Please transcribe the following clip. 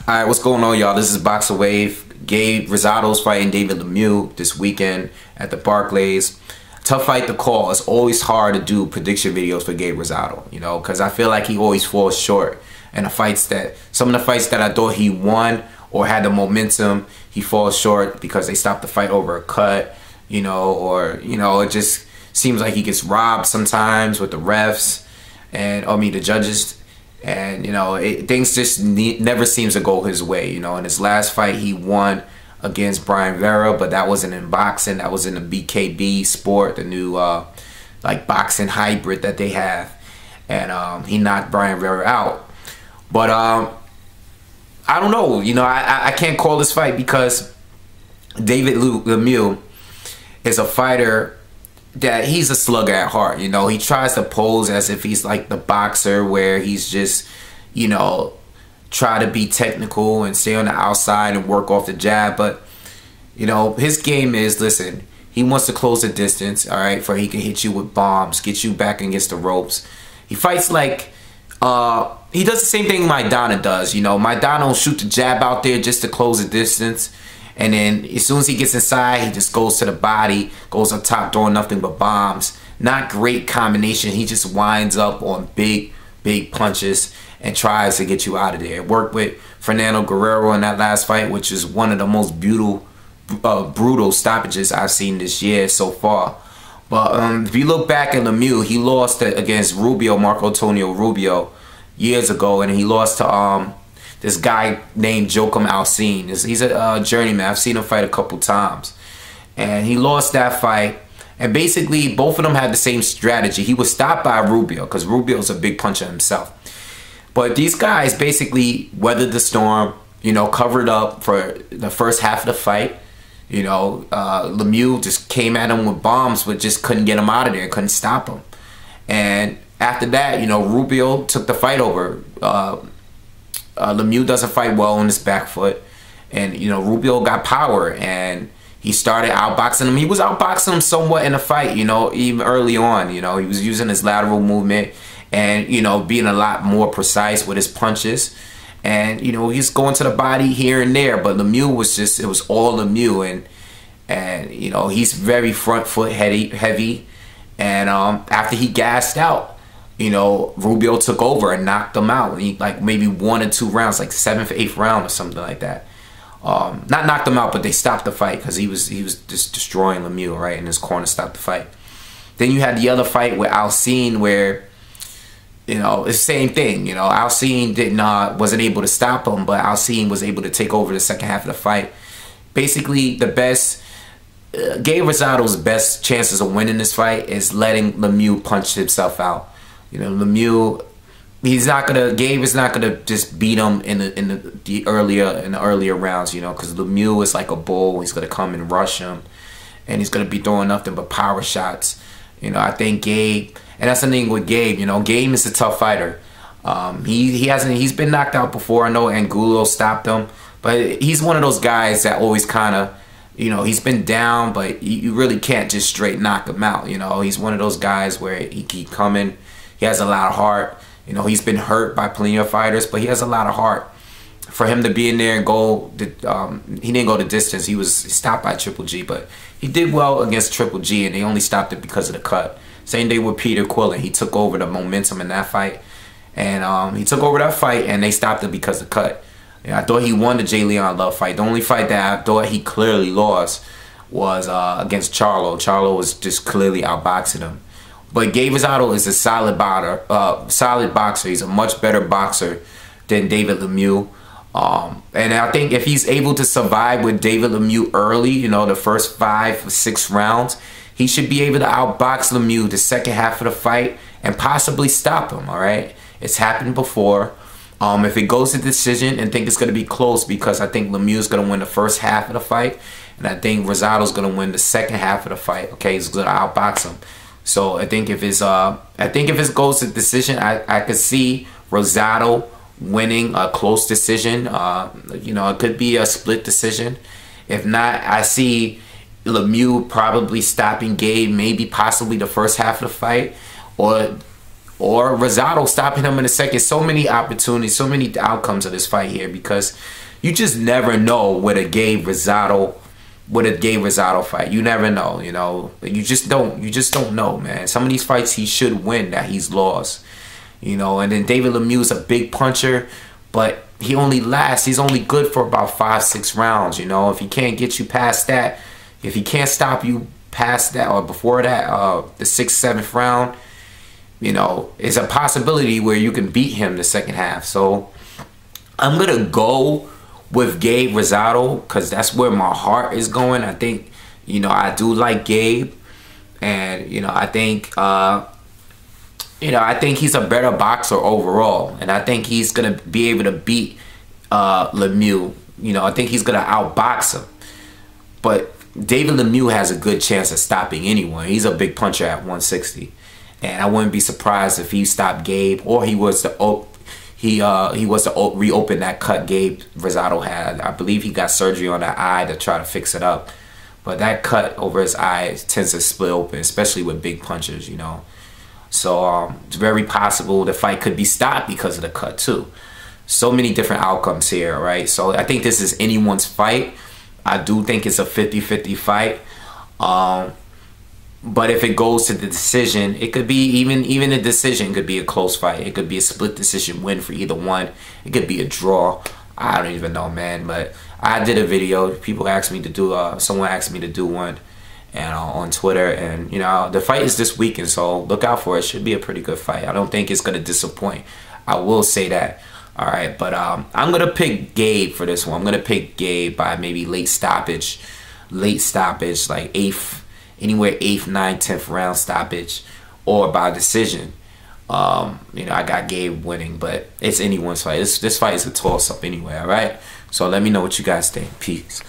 Alright, what's going on, y'all? This is BoxingWave. Gabe Rosado's fighting David Lemieux this weekend at the Barclays. Tough fight to call. It's always hard to do prediction videos for Gabe Rosado, you know, because I feel like he always falls short. And some of the fights that I thought he won or had the momentum, he falls short because they stopped the fight over a cut, you know, or, you know, it just seems like he gets robbed sometimes with the refs and, the judges. And, you know, things just never seems to go his way. You know, in his last fight, he won against Brian Vera, but that wasn't in boxing. That was in the BKB sport, the new, like, boxing hybrid that they have. And he knocked Brian Vera out. But I don't know. You know, I can't call this fight because David Lemieux is a fighter that he's a slugger at heart. You know, he tries to pose as if he's like the boxer where he's just, you know, try to be technical and stay on the outside and work off the jab. But, you know, his game is, listen, he wants to close the distance, all right, for he can hit you with bombs, get you back against the ropes. He fights like, he does the same thing Maidana does. You know, Maidana will shoot the jab out there just to close the distance. And then as soon as he gets inside, he just goes to the body, goes up top, throwing nothing but bombs. Not great combination. He just winds up on big punches and tries to get you out of there. Worked with Fernando Guerrero in that last fight, which is one of the most brutal stoppages I've seen this year so far. But if you look back at Lemieux, he lost against Marco Antonio Rubio, years ago, and he lost to this guy named Joachim Alcine. He's a journeyman. I've seen him fight a couple times. And he lost that fight. And basically, both of them had the same strategy. He was stopped by Rubio because Rubio's a big puncher himself. But these guys basically weathered the storm, you know, covered up for the first half of the fight. You know, Lemieux just came at him with bombs, but just couldn't get him out of there, couldn't stop him. And after that, you know, Rubio took the fight over. Lemieux doesn't fight well on his back foot, and you know Rubio got power and he started outboxing him. He was outboxing him somewhat in the fight, you know, even early on. You know, he was using his lateral movement and, you know, being a lot more precise with his punches, and you know he's going to the body here and there. But Lemieux was just, it was all Lemieux, and you know he's very front foot heavy, and after he gassed out, you know, Rubio took over and knocked him out. He, like maybe 1 or 2 rounds, like 7th or 8th round or something like that. Not knocked him out, but they stopped the fight because he was just destroying Lemieux, right, in his corner, stopped the fight. Then you had the other fight with Alcine where, you know, it's the same thing. You know, Alcine wasn't able to stop him, but Alcine was able to take over the second half of the fight. Basically, the best, Gabe Rosado's best chances of winning this fight is letting Lemieux punch himself out. You know, Lemieux, Gabe is not gonna just beat him in the earlier rounds, you know, because Lemieux is like a bull. He's gonna come and rush him, and he's gonna be throwing nothing but power shots. You know, I think Gabe, and that's the thing with Gabe. You know, Gabe is a tough fighter. He's been knocked out before. I know Angulo stopped him, but he's one of those guys that always kind of, you know, he's been down, but you really can't just straight knock him out. You know, he's one of those guys where he keep coming. He has a lot of heart. You know, he's been hurt by plenty of fighters, but he has a lot of heart. For him to be in there and go, he didn't go the distance. He was stopped by Triple G, but he did well against Triple G, and they only stopped it because of the cut. Same thing with Peter Quillen. He took over the momentum in that fight, and he took over that fight, and they stopped it because of the cut. You know, I thought he won the J. Leon Love fight. The only fight that I thought he clearly lost was against Charlo. Charlo was just clearly outboxing him. But Gabe Rosado is a solid boxer. He's a much better boxer than David Lemieux. And I think if he's able to survive with David Lemieux early, you know, the first 5 or 6 rounds, he should be able to outbox Lemieux the second half of the fight and possibly stop him, all right? It's happened before. If it goes to decision, and think it's going to be close, because I think Lemieux is going to win the first half of the fight, and I think Rosado's going to win the second half of the fight, okay? He's going to outbox him. So I think if it goes to decision, I could see Rosado winning a close decision. You know, it could be a split decision. If not, I see Lemieux probably stopping Gabe, maybe possibly the first half of the fight, or or Rosado stopping him in the second. So many opportunities, so many outcomes of this fight here, because you just never know with a Gabe Rosado fight. You never know, you know. You just don't know, man. Some of these fights he should win that he's lost, you know. And then David Lemieux is a big puncher, but he's only good for about 5-6 rounds, you know. If he can't get you past that, if he can't stop you past that or before that, the 6th, 7th round, you know, it's a possibility where you can beat him the second half. So I'm gonna go with Gabe Rosado because that's where my heart is going. I think, you know, I do like Gabe, and you know, I think he's a better boxer overall, and I think he's gonna be able to beat Lemieux. You know, I think he's gonna outbox him. But David Lemieux has a good chance of stopping anyone. He's a big puncher at 160, and I wouldn't be surprised if he stopped Gabe, or he was to reopen that cut Gabe Rosado had. I believe he got surgery on that eye to try to fix it up, but that cut over his eye tends to split open, especially with big punchers, you know. So it's very possible the fight could be stopped because of the cut too. So many different outcomes here, right? So I think this is anyone's fight. I do think it's a 50-50 fight. But if it goes to the decision, it could be even a decision could be a close fight. It could be a split decision win for either one. It could be a draw. I don't even know, man. But I did a video. People asked me to do. Someone asked me to do one, and on Twitter. And you know, the fight is this weekend, so look out for it. It should be a pretty good fight. I don't think it's gonna disappoint. I will say that. All right, but I'm gonna pick Gabe for this one. I'm gonna pick Gabe by maybe late stoppage, like 8th. Anywhere 8th, 9th, 10th round stoppage, or by decision. You know, I got Gabe winning, but it's anyone's fight. This fight is a toss-up anyway, all right? So let me know what you guys think. Peace.